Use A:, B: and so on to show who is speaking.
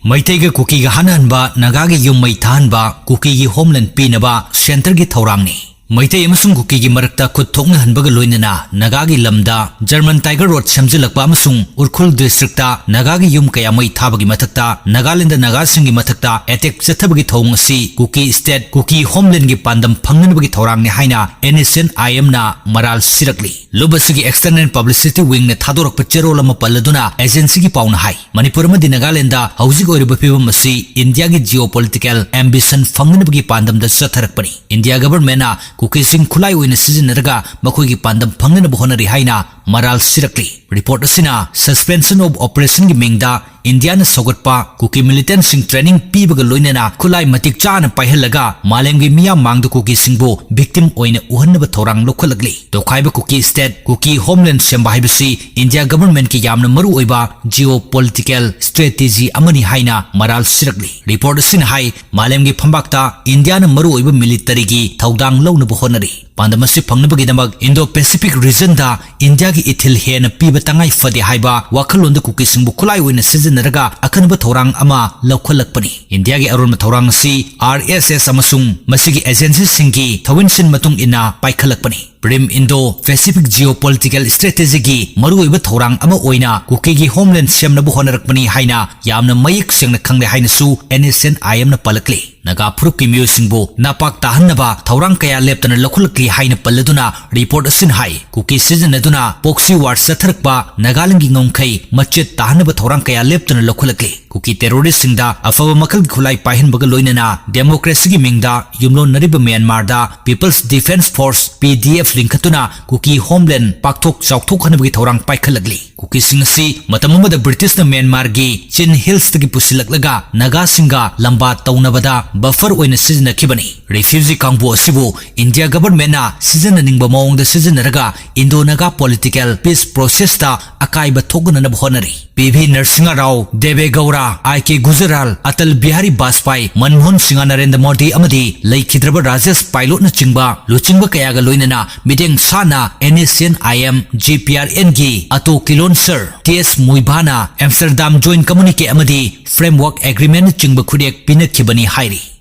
A: Meiteiga kukida hatnahanba Nagagi yum thahanba kukigi homeland pinaba centergi thourangni Meitei amasung kukigi marakta khut thoknahanbaga loinana Nagagi lamda German Tiger Road samjilakpa amasung Urkhul districta Nagagi yum kaya mai thabagi mathakta Nagaland Nagasingi mathakta attack chathabagi thong asi kuki state kuki homeland gi pandam phangnabagi thourangni haina NSNIM na maral sirakli lobasigi external publicity wing na thadorakpa cherol ama palladuna agency gi pauna hai Manipur ma Nagaland da housing oriba phibam asi India gi geopolitical ambition phangnabagi pandam da chatharakpani India government na kukising khulai oina sizinaraga makhoi pandam phangnaba honari haina maral sirakli report asina suspension of operation gi mingda India na sogatpa kuki militant sing training pibaga loinana khulai matik chana paihalaga malem gi miya mangdu kuki singbo victim oina uhannaba thorang lokhalagli tokhaiba kuki state kuki homeland semba haibasi India government ki yamna maru oiba geopolitical strategy amani haina maral sirakli report asina hai malem gi phambakta India na maru oiba military gi thaudang lawna honari pandamasi phangnabagi Indo Pacific region da India gi ithil hena piba tangai fade haiba wakhalonda kuki singbu khulai oina sizinaraga akanba thorang ama lokhalakpani India gi arun thorang si RSS amasung masigi agency singi thawinsin matung ina paikhalakpani Prim Indo Pacific geopolitical strategy gi maruoiba thorang ama oina kuki gi homeland semnabu honarakpani haina yamna mayik sengna khangle haina su NSNIM na palakli naga phuruk ki myo singbo napak tahanba thorang kaya leptana lokhulakli haina palladuna report asin hai kuki season aduna proxy war satharakpa Nagaland gi ngomkhai machet tahanba thorang kaya leptana lokhulakli kuki terrorist singda afaba makal khulai pahin baga loinana democracy gi mingda yumlon nariba Myanmar da People's Defense Force PDF linkatuna kuki homeland pakthok chawthok hanabagi thorang paikhalagli kuki singasi matamamada British na Myanmar gi Chin Hills tagi pusilaklaga Naga singa lamba taunabada buffer oina sizinakibani refugee kangbu asibu India government na sizinaningba maongda sizinaraga Indo Naga political peace process ta akaiba thogananab honari PV Narasimha Rao Deve Gowda IK Gujaral Atal Bihari Bajpai Manmohan Singh Narendra Modi amadi Laikhidraba Rajesh Pilot na chingba luchingba kayaga loinana mideng sana NSNIM GPRN gi ato kilon sir TS Muibana Amsterdam Joint Communique amadi framework agreement chingba khudek pinakhibani hairi